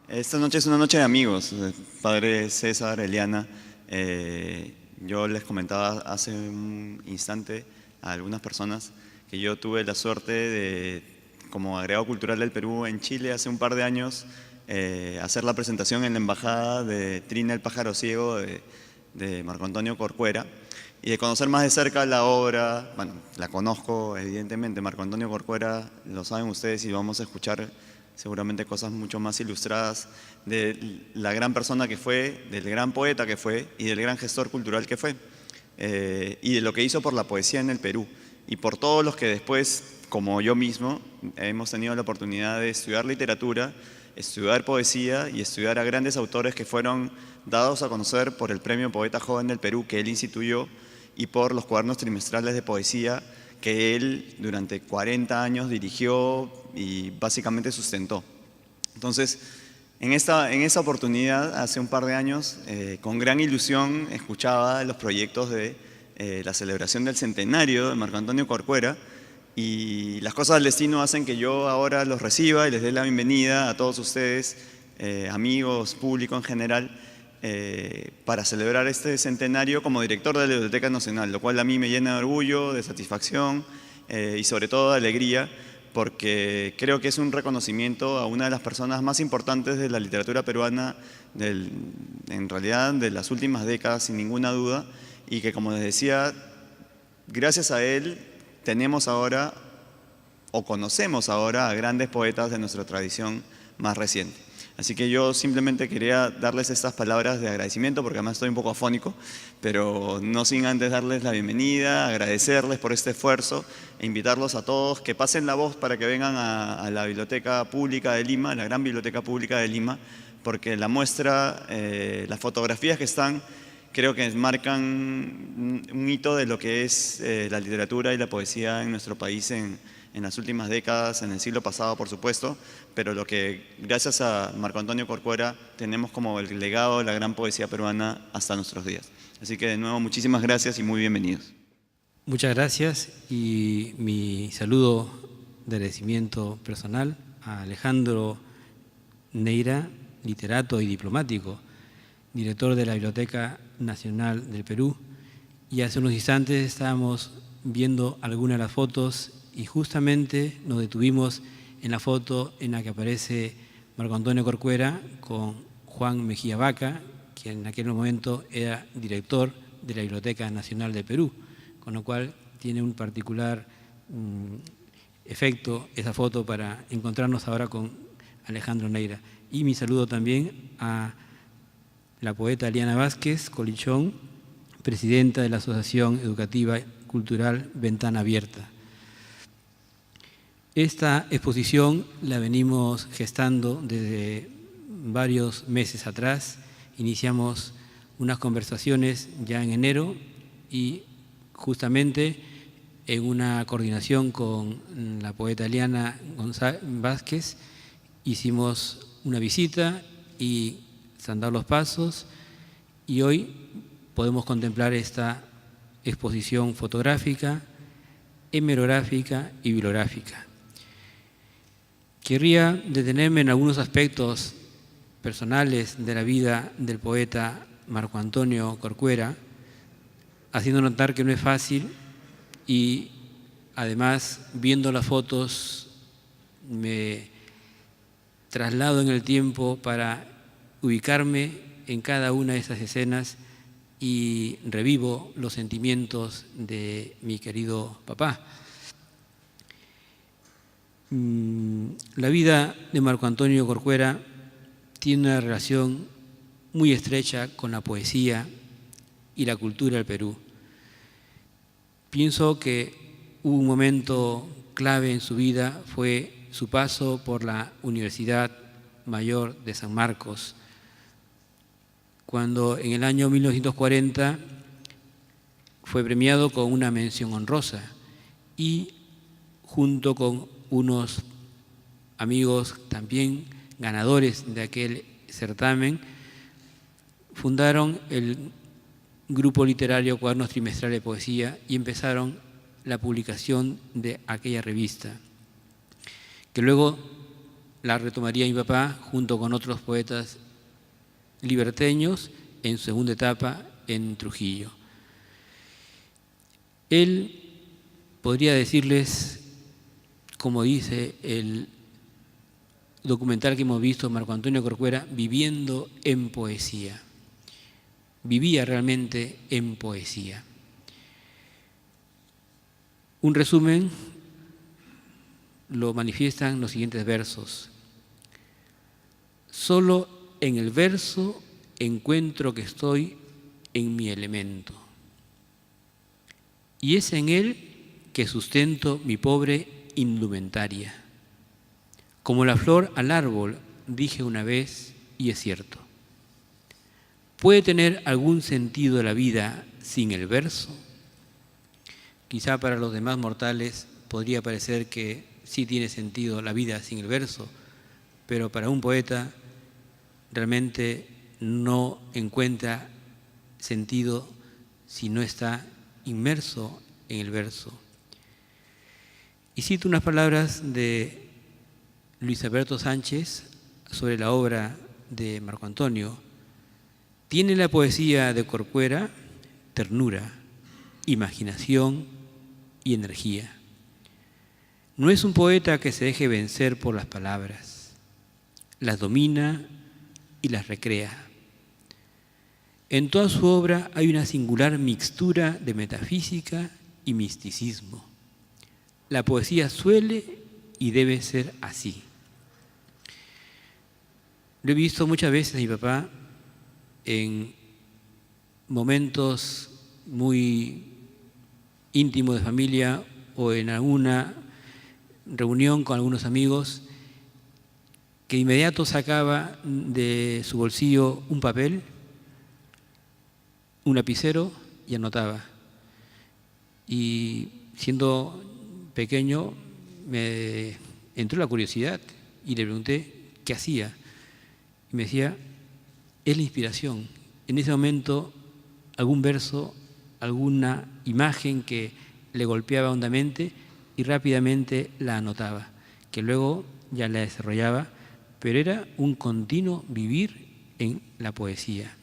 Esta noche es una noche de amigos, padre César, Eliana. Yo les comentaba hace un instante a algunas personas que yo tuve la suerte de, como agregado cultural del Perú en Chile hace un par de años, hacer la presentación en la embajada de Trina el pájaro ciego de Marco Antonio Corcuera y de conocer más de cerca la obra. Bueno, la conozco evidentemente, Marco Antonio Corcuera, lo saben ustedes y vamos a escuchar seguramente cosas mucho más ilustradas de la gran persona que fue, del gran poeta que fue y del gran gestor cultural que fue, y de lo que hizo por la poesía en el Perú y por todos los que después, como yo mismo, hemos tenido la oportunidad de estudiar literatura, estudiar poesía y estudiar a grandes autores que fueron dados a conocer por el Premio Poeta Joven del Perú que él instituyó y por los cuadernos trimestrales de poesía que él durante 40 años dirigió y básicamente sustentó. Entonces, en esa oportunidad, hace un par de años, con gran ilusión escuchaba los proyectos de la celebración del centenario de Marco Antonio Corcuera, y las cosas del destino hacen que yo ahora los reciba y les dé la bienvenida a todos ustedes, amigos, público en general, para celebrar este centenario como director de la Biblioteca Nacional, lo cual a mí me llena de orgullo, de satisfacción y sobre todo de alegría, porque creo que es un reconocimiento a una de las personas más importantes de la literatura peruana, en realidad de las últimas décadas, sin ninguna duda, y que, como les decía, gracias a él tenemos ahora, o conocemos ahora, a grandes poetas de nuestra tradición más reciente. Así que yo simplemente quería darles estas palabras de agradecimiento, porque además estoy un poco afónico, pero no sin antes darles la bienvenida, agradecerles por este esfuerzo e invitarlos a todos que pasen la voz para que vengan a la Biblioteca Pública de Lima, la Gran Biblioteca Pública de Lima, porque la muestra, las fotografías que están, creo que marcan un hito de lo que es la literatura y la poesía en nuestro país en las últimas décadas, en el siglo pasado, por supuesto, pero lo que, gracias a Marco Antonio Corcuera, tenemos como el legado de la gran poesía peruana hasta nuestros días. Así que, de nuevo, muchísimas gracias y muy bienvenidos. Muchas gracias y mi saludo de agradecimiento personal a Alejandro Neira, literato y diplomático, director de la Biblioteca Nacional del Perú. Y hace unos instantes estábamos viendo algunas de las fotos y justamente nos detuvimos en la foto en la que aparece Marco Antonio Corcuera con Juan Mejía Vaca, quien en aquel momento era director de la Biblioteca Nacional del Perú, con lo cual tiene un particular efecto esa foto para encontrarnos ahora con Alejandro Neira. Y mi saludo también a la poeta Eliana Vázquez Colichón, presidenta de la Asociación Educativa Cultural Ventana Abierta. Esta exposición la venimos gestando desde varios meses atrás. Iniciamos unas conversaciones ya en enero y justamente en una coordinación con la poeta Eliana Vázquez hicimos una visita y se han dado los pasos y hoy podemos contemplar esta exposición fotográfica, hemerográfica y bibliográfica. Querría detenerme en algunos aspectos personales de la vida del poeta Marco Antonio Corcuera, haciendo notar que no es fácil y además viendo las fotos me traslado en el tiempo para ubicarme en cada una de esas escenas y revivo los sentimientos de mi querido papá. La vida de Marco Antonio Corcuera tiene una relación muy estrecha con la poesía y la cultura del Perú. Pienso que hubo un momento clave en su vida, fue su paso por la Universidad Mayor de San Marcos, cuando en el año 1940 fue premiado con una mención honrosa y junto con unos amigos también ganadores de aquel certamen, fundaron el grupo literario Cuadernos Trimestrales de Poesía y empezaron la publicación de aquella revista, que luego la retomaría mi papá junto con otros poetas liberteños en su segunda etapa en Trujillo. Él podría decirles, como dice el documental que hemos visto, Marco Antonio Corcuera, viviendo en poesía. Vivía realmente en poesía. Un resumen lo manifiestan los siguientes versos. Solo en el verso encuentro que estoy en mi elemento. Y es en él que sustento mi pobre indumentaria. Como la flor al árbol, dije una vez, y es cierto. ¿Puede tener algún sentido la vida sin el verso? Quizá para los demás mortales podría parecer que sí tiene sentido la vida sin el verso, pero para un poeta realmente no encuentra sentido si no está inmerso en el verso. Y cito unas palabras de Luis Alberto Sánchez sobre la obra de Marco Antonio. Tiene la poesía de Corcuera ternura, imaginación y energía. No es un poeta que se deje vencer por las palabras, las domina y las recrea. En toda su obra hay una singular mixtura de metafísica y misticismo. La poesía suele y debe ser así. Lo he visto muchas veces a mi papá en momentos muy íntimos de familia o en alguna reunión con algunos amigos, que de inmediato sacaba de su bolsillo un papel, un lapicero y anotaba. Y siendo pequeño me entró la curiosidad y le pregunté qué hacía. Y me decía, es la inspiración. En ese momento algún verso, alguna imagen que le golpeaba hondamente y rápidamente la anotaba, que luego ya la desarrollaba, pero era un continuo vivir en la poesía.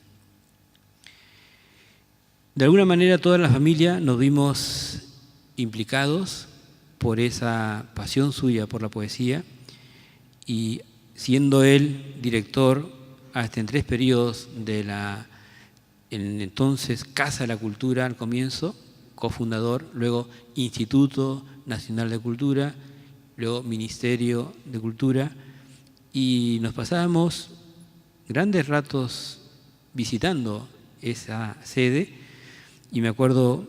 De alguna manera toda la familia nos vimos implicados por esa pasión suya por la poesía, y siendo él director hasta en 3 periodos de la entonces Casa de la Cultura al comienzo, cofundador, luego Instituto Nacional de Cultura, luego Ministerio de Cultura, y nos pasábamos grandes ratos visitando esa sede. Y me acuerdo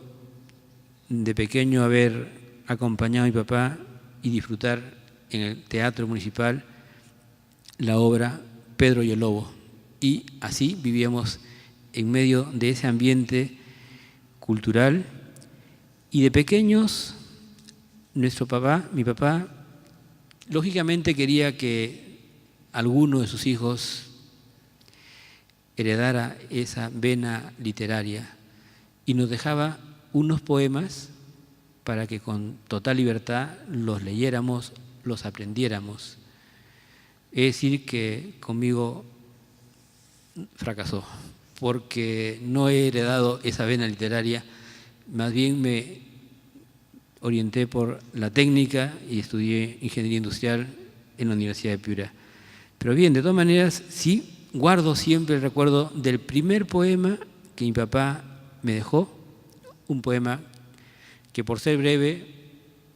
de pequeño haber acompañado a mi papá y disfrutar en el Teatro Municipal la obra Pedro y el Lobo. Y así vivíamos en medio de ese ambiente cultural. Y de pequeños, mi papá, lógicamente quería que alguno de sus hijos heredara esa vena literaria, y nos dejaba unos poemas para que con total libertad los leyéramos, los aprendiéramos. Es decir, que conmigo fracasó, porque no he heredado esa vena literaria, más bien me orienté por la técnica y estudié ingeniería industrial en la Universidad de Piura. Pero bien, de todas maneras, sí guardo siempre el recuerdo del primer poema que mi papá me dejó, un poema que por ser breve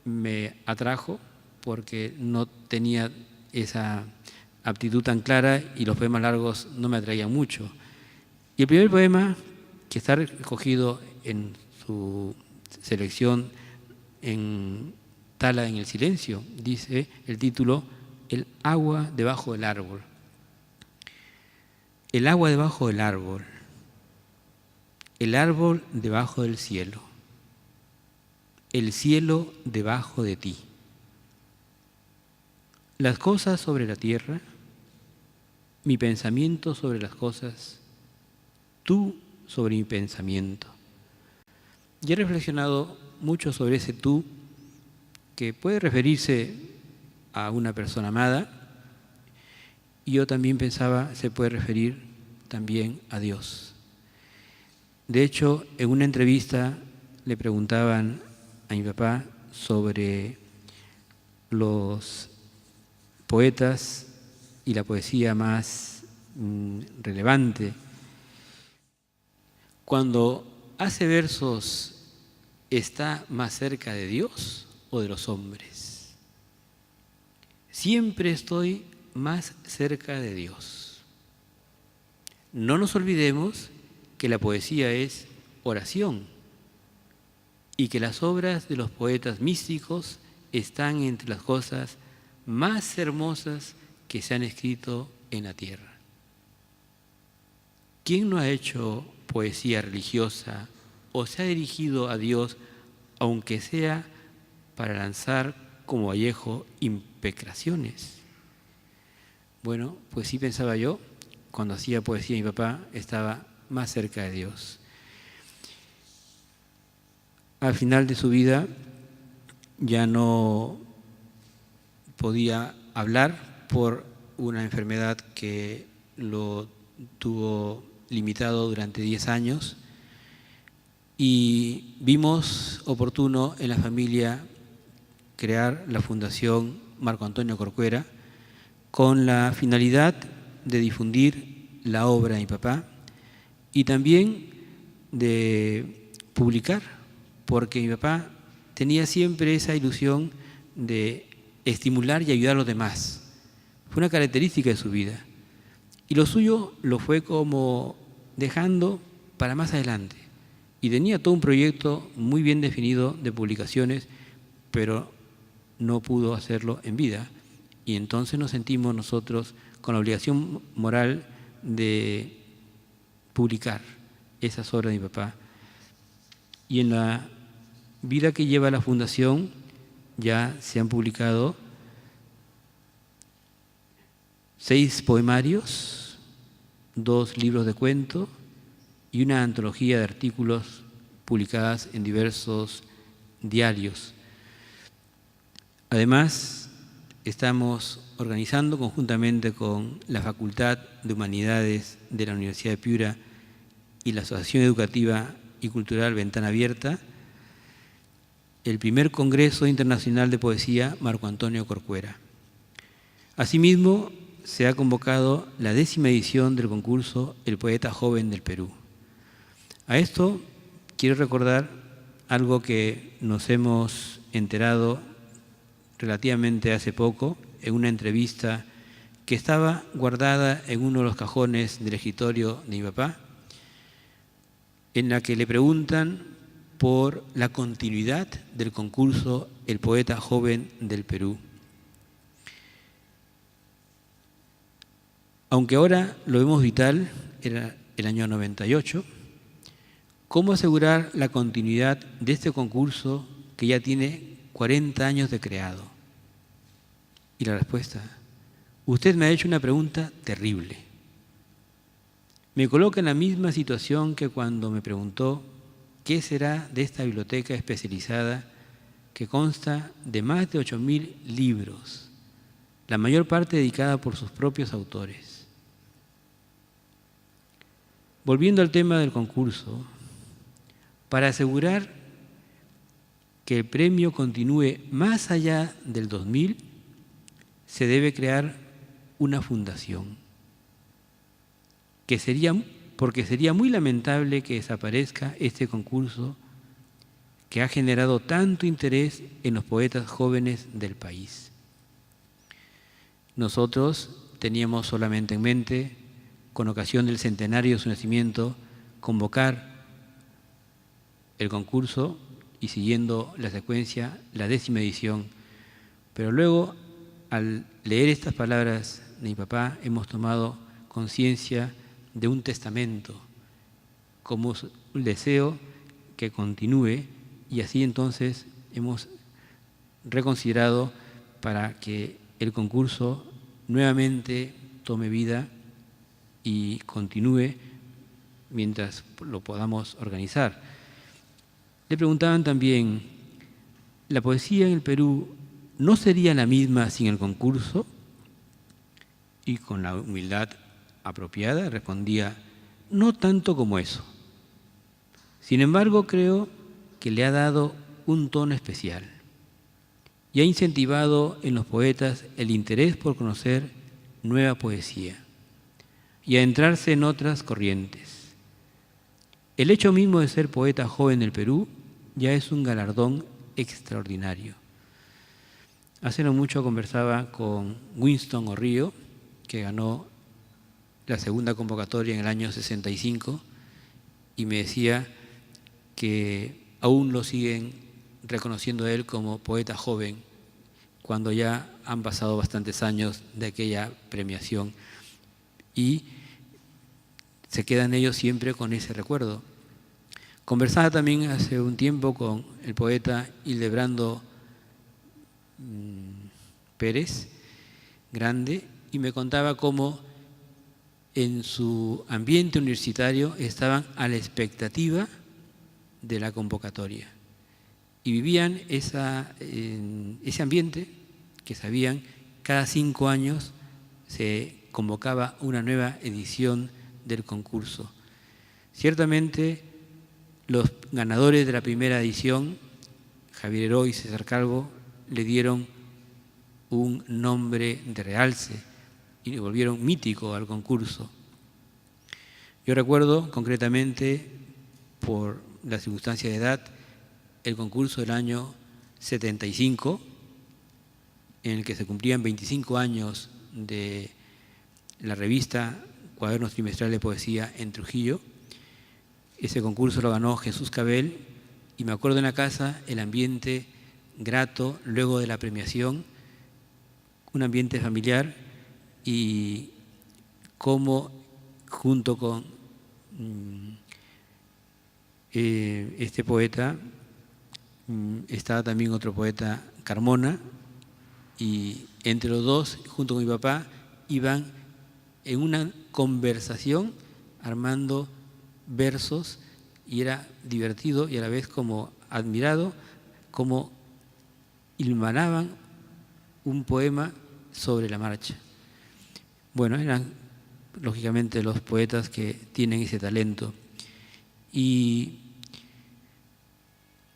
me atrajo porque no tenía esa aptitud tan clara y los poemas largos no me atraían mucho. Y el primer poema, que está recogido en su selección en Tala en el silencio, dice el título, El agua debajo del árbol. El agua debajo del árbol. El árbol debajo del cielo, el cielo debajo de ti. Las cosas sobre la tierra, mi pensamiento sobre las cosas, tú sobre mi pensamiento. Y he reflexionado mucho sobre ese tú, que puede referirse a una persona amada, y yo también pensaba se puede referir también a Dios. De hecho, en una entrevista le preguntaban a mi papá sobre los poetas y la poesía más relevante. Cuando hace versos, ¿está más cerca de Dios o de los hombres? Siempre estoy más cerca de Dios. No nos olvidemos que la poesía es oración y que las obras de los poetas místicos están entre las cosas más hermosas que se han escrito en la tierra. ¿Quién no ha hecho poesía religiosa o se ha dirigido a Dios, aunque sea para lanzar como Vallejo imprecaciones? Bueno, pues sí pensaba yo, cuando hacía poesía mi papá estaba más cerca de Dios. Al final de su vida ya no podía hablar por una enfermedad que lo tuvo limitado durante 10 años y vimos oportuno en la familia crear la Fundación Marco Antonio Corcuera con la finalidad de difundir la obra de mi papá y también de publicar, porque mi papá tenía siempre esa ilusión de estimular y ayudar a los demás. Fue una característica de su vida. Y lo suyo lo fue como dejando para más adelante. Y tenía todo un proyecto muy bien definido de publicaciones, pero no pudo hacerlo en vida. Y entonces nos sentimos nosotros con la obligación moral de publicar esas obras de mi papá. Y en la vida que lleva la Fundación ya se han publicado 6 poemarios, 2 libros de cuento y una antología de artículos publicadas en diversos diarios. Además, estamos organizando conjuntamente con la Facultad de Humanidades de la Universidad de Piura y la Asociación Educativa y Cultural Ventana Abierta el primer Congreso Internacional de Poesía Marco Antonio Corcuera. Asimismo, se ha convocado la 10ª edición del concurso El Poeta Joven del Perú. A esto quiero recordar algo que nos hemos enterado relativamente hace poco en una entrevista que estaba guardada en uno de los cajones del escritorio de mi papá, en la que le preguntan por la continuidad del concurso El Poeta Joven del Perú. Aunque ahora lo vemos vital, era el año 98, ¿cómo asegurar la continuidad de este concurso que ya tiene 40 años de creado? Y la respuesta, usted me ha hecho una pregunta terrible. Me coloca en la misma situación que cuando me preguntó ¿qué será de esta biblioteca especializada que consta de más de 8.000 libros, la mayor parte dedicada por sus propios autores? Volviendo al tema del concurso, para asegurar que el premio continúe más allá del 2000, se debe crear una fundación, porque sería muy lamentable que desaparezca este concurso que ha generado tanto interés en los poetas jóvenes del país. Nosotros teníamos solamente en mente, con ocasión del centenario de su nacimiento, convocar el concurso y siguiendo la secuencia, la 10ª edición. Pero luego, al leer estas palabras de mi papá, hemos tomado conciencia de un testamento, como un deseo que continúe, y así entonces hemos reconsiderado para que el concurso nuevamente tome vida y continúe mientras lo podamos organizar. Le preguntaban también, ¿la poesía en el Perú no sería la misma sin el concurso? y con la humildad apropiada respondía: no tanto como eso. Sin embargo, creo que le ha dado un tono especial y ha incentivado en los poetas el interés por conocer nueva poesía y a entrarse en otras corrientes. El hecho mismo de ser poeta joven del Perú ya es un galardón extraordinario. Hace no mucho conversaba con Winston Orrío, que ganó la segunda convocatoria en el año 65, y me decía que aún lo siguen reconociendo a él como poeta joven, cuando ya han pasado bastantes años de aquella premiación, y se quedan ellos siempre con ese recuerdo. Conversaba también hace un tiempo con el poeta Hildebrando Pérez Grande, y me contaba cómo en su ambiente universitario estaban a la expectativa de la convocatoria y vivían ese ambiente que sabían cada 5 años se convocaba una nueva edición del concurso. Ciertamente los ganadores de la primera edición, Javier Heró y César Calvo, le dieron un nombre de realce y le volvieron mítico al concurso. Yo recuerdo concretamente, por la circunstancia de edad, el concurso del año 75, en el que se cumplían 25 años de la revista Cuadernos Trimestrales de Poesía en Trujillo. Ese concurso lo ganó Jesús Cabel, y me acuerdo en la casa el ambiente grato luego de la premiación, un ambiente familiar, y cómo junto con este poeta estaba también otro poeta, Carmona, y entre los dos, junto con mi papá, iban en una conversación armando versos, y era divertido y a la vez como admirado, como hilvanaban un poema sobre la marcha. Bueno, eran lógicamente los poetas que tienen ese talento. Y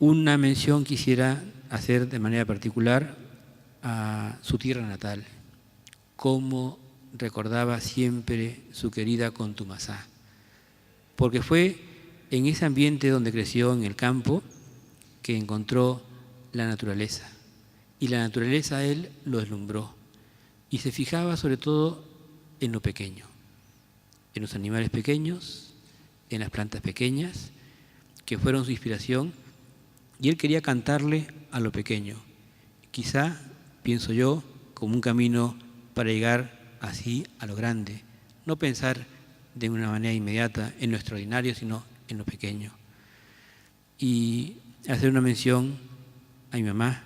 una mención quisiera hacer de manera particular a su tierra natal, cómo recordaba siempre su querida Contumazá, porque fue en ese ambiente donde creció, en el campo, que encontró la naturaleza, y la naturaleza a él lo deslumbró, y se fijaba sobre todo en lo pequeño, en los animales pequeños, en las plantas pequeñas, que fueron su inspiración, y él quería cantarle a lo pequeño, quizá, pienso yo, como un camino para llegar así a lo grande, no pensar de una manera inmediata en lo extraordinario, sino en lo pequeño. Y hacer una mención a mi mamá,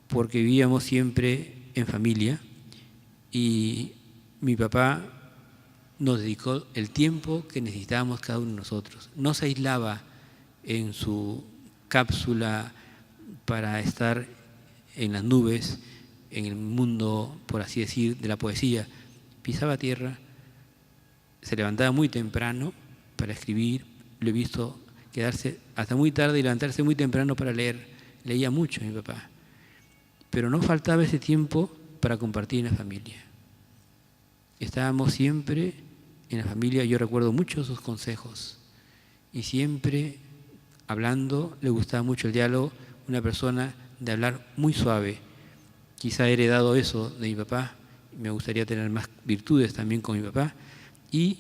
porque vivíamos siempre en familia, y mi papá nos dedicó el tiempo que necesitábamos cada uno de nosotros. No se aislaba en su cápsula para estar en las nubes, en el mundo, por así decir, de la poesía. Pisaba tierra, se levantaba muy temprano para escribir. Lo he visto quedarse hasta muy tarde y levantarse muy temprano para leer. Leía mucho mi papá. Pero no faltaba ese tiempo para compartir en la familia. Estábamos siempre en la familia. Yo recuerdo mucho sus consejos y siempre hablando, le gustaba mucho el diálogo, una persona de hablar muy suave. Quizá he heredado eso de mi papá, me gustaría tener más virtudes también con mi papá, y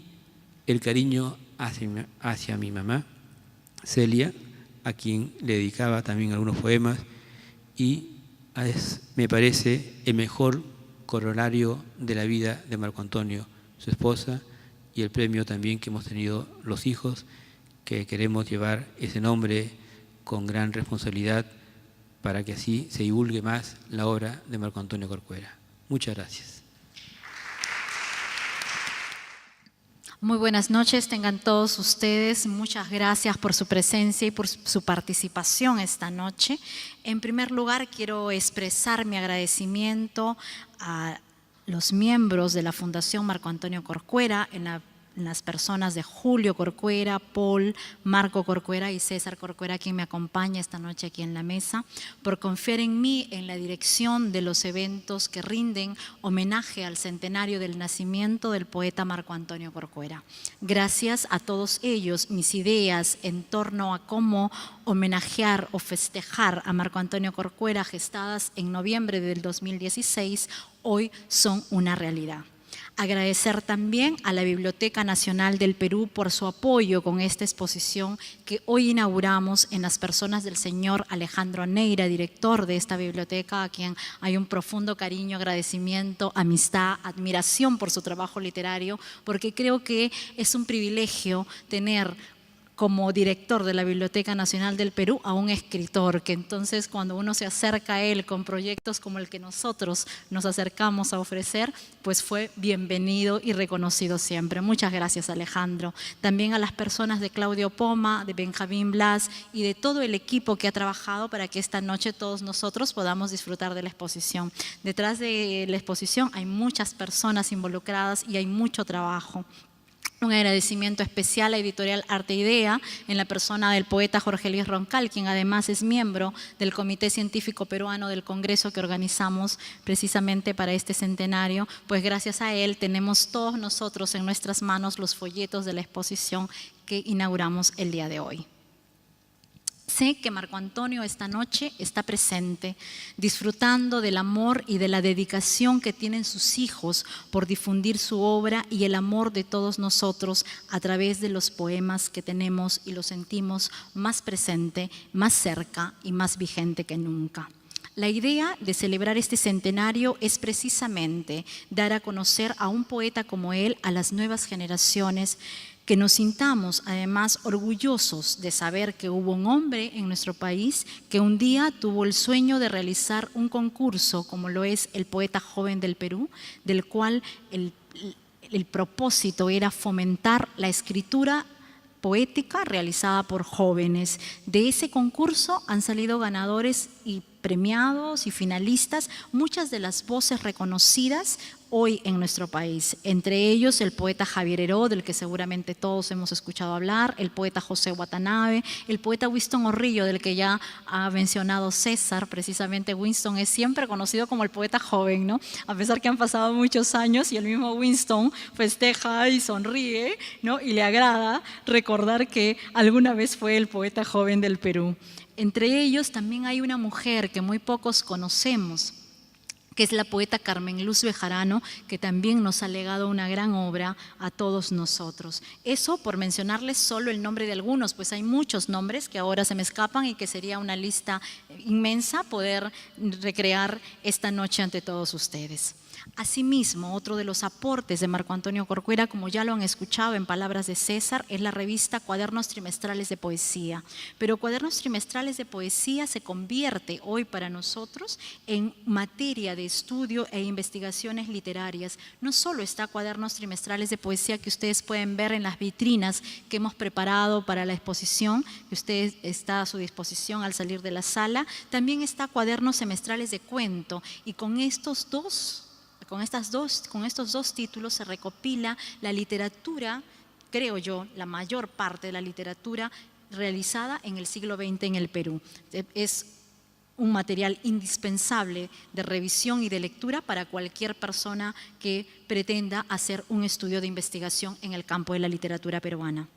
el cariño hacia mi mamá, Celia, a quien le dedicaba también algunos poemas, y me parece el mejor corolario de la vida de Marco Antonio, su esposa, y el premio también que hemos tenido los hijos, que queremos llevar ese nombre con gran responsabilidad para que así se divulgue más la obra de Marco Antonio Corcuera. Muchas gracias. Muy buenas noches, tengan todos ustedes. Muchas gracias por su presencia y por su participación esta noche. En primer lugar, quiero expresar mi agradecimiento a los miembros de la Fundación Marco Antonio Corcuera, en las personas de Julio Corcuera, Paul, Marco Corcuera y César Corcuera, quien me acompaña esta noche aquí en la mesa, por confiar en mí en la dirección de los eventos que rinden homenaje al centenario del nacimiento del poeta Marco Antonio Corcuera. Gracias a todos ellos, mis ideas en torno a cómo homenajear o festejar a Marco Antonio Corcuera, gestadas en noviembre del 2016, hoy son una realidad. Agradecer también a la Biblioteca Nacional del Perú por su apoyo con esta exposición que hoy inauguramos en las personas del señor Alejandro Neira, director de esta biblioteca, a quien hay un profundo cariño, agradecimiento, amistad, admiración por su trabajo literario, porque creo que es un privilegio tener como director de la Biblioteca Nacional del Perú a un escritor, que entonces cuando uno se acerca a él con proyectos como el que nosotros nos acercamos a ofrecer, pues fue bienvenido y reconocido siempre. Muchas gracias, Alejandro. También a las personas de Claudio Poma, de Benjamín Blas y de todo el equipo que ha trabajado para que esta noche todos nosotros podamos disfrutar de la exposición. Detrás de la exposición hay muchas personas involucradas y hay mucho trabajo. Un agradecimiento especial a Editorial Arte Idea, en la persona del poeta Jorge Luis Roncal, quien además es miembro del Comité Científico Peruano del Congreso que organizamos precisamente para este centenario. Pues gracias a él tenemos todos nosotros en nuestras manos los folletos de la exposición que inauguramos el día de hoy. Sé que Marco Antonio esta noche está presente, disfrutando del amor y de la dedicación que tienen sus hijos por difundir su obra y el amor de todos nosotros a través de los poemas que tenemos y lo sentimos más presente, más cerca y más vigente que nunca. La idea de celebrar este centenario es precisamente dar a conocer a un poeta como él a las nuevas generaciones, que nos sintamos además orgullosos de saber que hubo un hombre en nuestro país que un día tuvo el sueño de realizar un concurso como lo es el Poeta Joven del Perú, del cual el propósito era fomentar la escritura poética realizada por jóvenes. De ese concurso han salido ganadores y premiados y finalistas, muchas de las voces reconocidas hoy en nuestro país, entre ellos el poeta Javier Heró, del que seguramente todos hemos escuchado hablar, el poeta José Watanabe, el poeta Winston Orrillo, del que ya ha mencionado César. Precisamente Winston es siempre conocido como el poeta joven, ¿no? A pesar que han pasado muchos años y el mismo Winston festeja y sonríe, ¿no? Y le agrada recordar que alguna vez fue el poeta joven del Perú. Entre ellos también hay una mujer que muy pocos conocemos, que es la poeta Carmen Luz Bejarano, que también nos ha legado una gran obra a todos nosotros. Eso por mencionarles solo el nombre de algunos, pues hay muchos nombres que ahora se me escapan y que sería una lista inmensa poder recrear esta noche ante todos ustedes. Asimismo, otro de los aportes de Marco Antonio Corcuera, como ya lo han escuchado en palabras de César, es la revista Cuadernos Trimestrales de Poesía. Pero Cuadernos Trimestrales de Poesía se convierte hoy para nosotros en materia de estudio e investigaciones literarias. No solo está Cuadernos Trimestrales de Poesía, que ustedes pueden ver en las vitrinas que hemos preparado para la exposición, que usted está a su disposición al salir de la sala, también está Cuadernos Semestrales de Cuento, y con estos dos títulos se recopila la literatura, creo yo, la mayor parte de la literatura realizada en el siglo XX en el Perú. Es un material indispensable de revisión y de lectura para cualquier persona que pretenda hacer un estudio de investigación en el campo de la literatura peruana.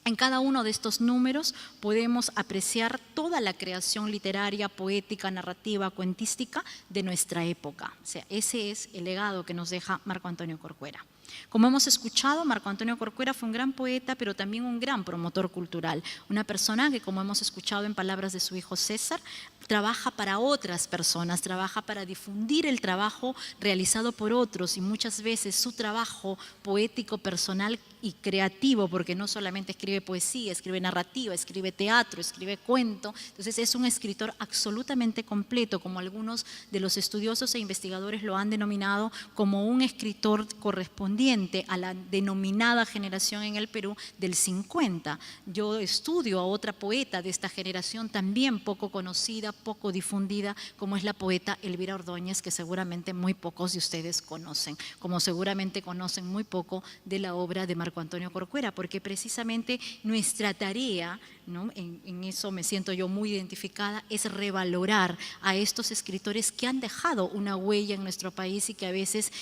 En cada uno de estos números podemos apreciar toda la creación literaria, poética, narrativa, cuentística de nuestra época. O sea, ese es el legado que nos deja Marco Antonio Corcuera. Como hemos escuchado, Marco Antonio Corcuera fue un gran poeta, pero también un gran promotor cultural. Una persona que, como hemos escuchado en palabras de su hijo César, trabaja para otras personas, trabaja para difundir el trabajo realizado por otros, y muchas veces su trabajo poético, personal y creativo, porque no solamente escribe poesía, escribe narrativa, escribe teatro, escribe cuento. Entonces es un escritor absolutamente completo, como algunos de los estudiosos e investigadores lo han denominado como un escritor correspondiente correspondiente a la denominada generación en el Perú del 50. Yo estudio a otra poeta de esta generación también poco conocida, poco difundida, como es la poeta Elvira Ordóñez, que seguramente muy pocos de ustedes conocen, como seguramente conocen muy poco de la obra de Marco Antonio Corcuera, porque precisamente nuestra tarea, ¿no?, en eso me siento yo muy identificada, es revalorar a estos escritores que han dejado una huella en nuestro país y que a veces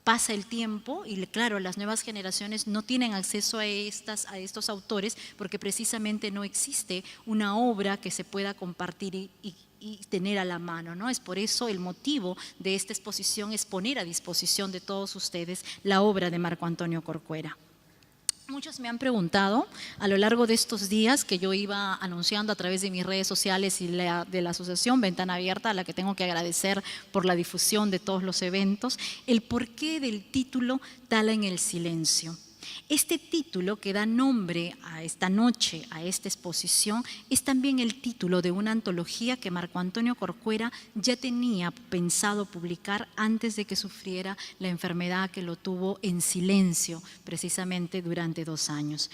pasa el tiempo y claro, las nuevas generaciones no tienen acceso a estos autores porque precisamente no existe una obra que se pueda compartir y tener a la mano, ¿no? Es por eso el motivo de esta exposición es poner a disposición de todos ustedes la obra de Marco Antonio Corcuera. Muchos me han preguntado a lo largo de estos días que yo iba anunciando a través de mis redes sociales y de la asociación Ventana Abierta, a la que tengo que agradecer por la difusión de todos los eventos, el porqué del título Tala en el silencio. Este título que da nombre a esta noche, a esta exposición, es también el título de una antología que Marco Antonio Corcuera ya tenía pensado publicar antes de que sufriera la enfermedad que lo tuvo en silencio, precisamente durante 10 años.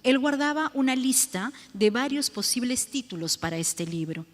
Él guardaba una lista de varios posibles títulos para este libro.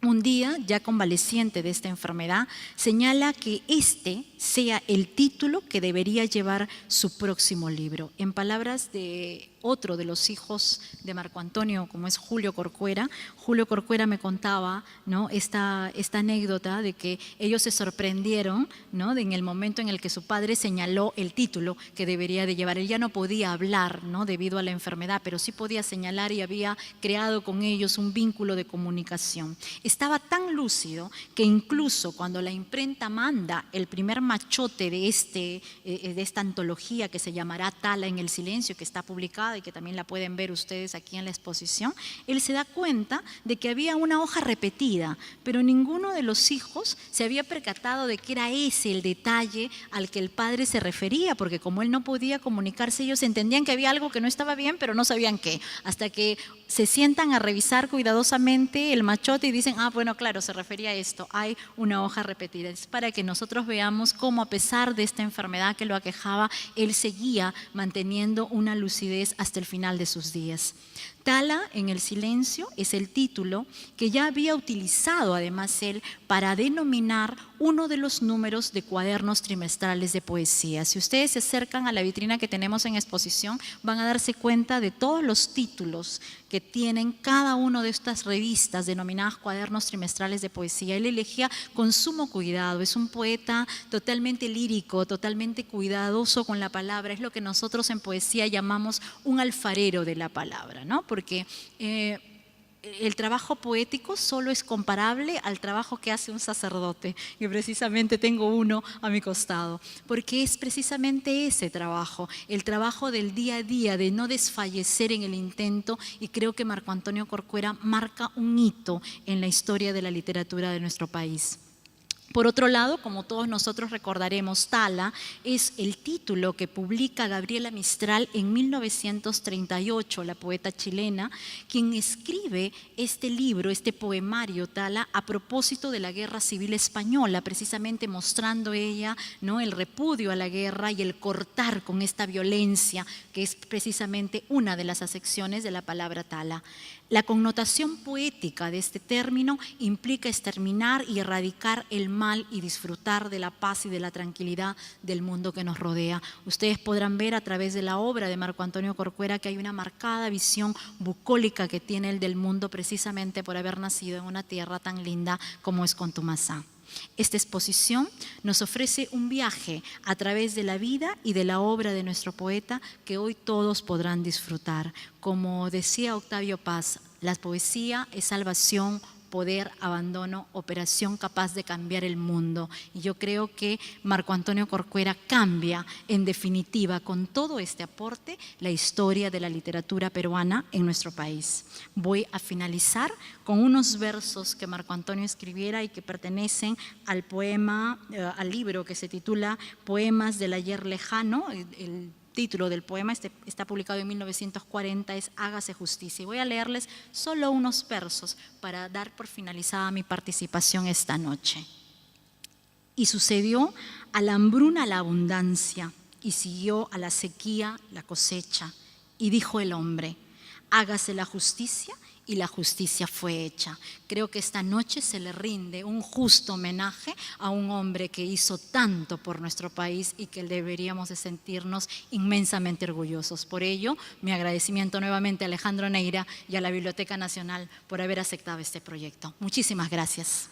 Un día, ya convaleciente de esta enfermedad, señala que este sea el título que debería llevar su próximo libro. En palabras de otro de los hijos de Marco Antonio, como es Julio Corcuera me contaba, ¿no?, esta anécdota de que ellos se sorprendieron, ¿no?, en el momento en el que su padre señaló el título que debería de llevar. Él ya no podía hablar, ¿no?, debido a la enfermedad, pero sí podía señalar y había creado con ellos un vínculo de comunicación. Estaba tan lúcido que incluso cuando la imprenta manda el primer machote de esta antología que se llamará Tala en el silencio, que está publicada y que también la pueden ver ustedes aquí en la exposición, él se da cuenta de que había una hoja repetida, pero ninguno de los hijos se había percatado de que era ese el detalle al que el padre se refería, porque como él no podía comunicarse, ellos entendían que había algo que no estaba bien, pero no sabían qué, hasta que se sientan a revisar cuidadosamente el machote y dicen, bueno, claro, se refería a esto, hay una hoja repetida. Es para que nosotros veamos cómo a pesar de esta enfermedad que lo aquejaba, él seguía manteniendo una lucidez hasta el final de sus días. Tala en el silencio es el título que ya había utilizado además él para denominar uno de los números de cuadernos trimestrales de poesía. Si ustedes se acercan a la vitrina que tenemos en exposición, van a darse cuenta de todos los títulos que tienen cada una de estas revistas denominadas cuadernos trimestrales de poesía. Él elegía con sumo cuidado, es un poeta totalmente lírico, totalmente cuidadoso con la palabra, es lo que nosotros en poesía llamamos un alfarero de la palabra, ¿no? Porque el trabajo poético solo es comparable al trabajo que hace un sacerdote, y precisamente tengo uno a mi costado, porque es precisamente ese trabajo, el trabajo del día a día, de no desfallecer en el intento, y creo que Marco Antonio Corcuera marca un hito en la historia de la literatura de nuestro país. Por otro lado, como todos nosotros recordaremos, Tala es el título que publica Gabriela Mistral en 1938, la poeta chilena, quien escribe este libro, este poemario Tala, a propósito de la Guerra Civil Española, precisamente mostrando ella, ¿no?, el repudio a la guerra y el cortar con esta violencia, que es precisamente una de las acepciones de la palabra Tala. La connotación poética de este término implica exterminar y erradicar el mal y disfrutar de la paz y de la tranquilidad del mundo que nos rodea. Ustedes podrán ver a través de la obra de Marco Antonio Corcuera que hay una marcada visión bucólica que tiene él del mundo precisamente por haber nacido en una tierra tan linda como es Contumaxá. Esta exposición nos ofrece un viaje a través de la vida y de la obra de nuestro poeta que hoy todos podrán disfrutar. Como decía Octavio Paz, la poesía es salvación, poder, abandono, operación capaz de cambiar el mundo. Y yo creo que Marco Antonio Corcuera cambia, en definitiva, con todo este aporte, la historia de la literatura peruana en nuestro país. Voy a finalizar con unos versos que Marco Antonio escribiera y que pertenecen al poema, al libro que se titula Poemas del ayer lejano. El título del poema está publicado en 1940, es Hágase justicia. Y voy a leerles solo unos versos para dar por finalizada mi participación esta noche. Y sucedió a la hambruna la abundancia, y siguió a la sequía la cosecha. Y dijo el hombre: hágase la justicia, y la justicia fue hecha. Creo que esta noche se le rinde un justo homenaje a un hombre que hizo tanto por nuestro país y que deberíamos de sentirnos inmensamente orgullosos. Por ello, mi agradecimiento nuevamente a Alejandro Neira y a la Biblioteca Nacional por haber aceptado este proyecto. Muchísimas gracias.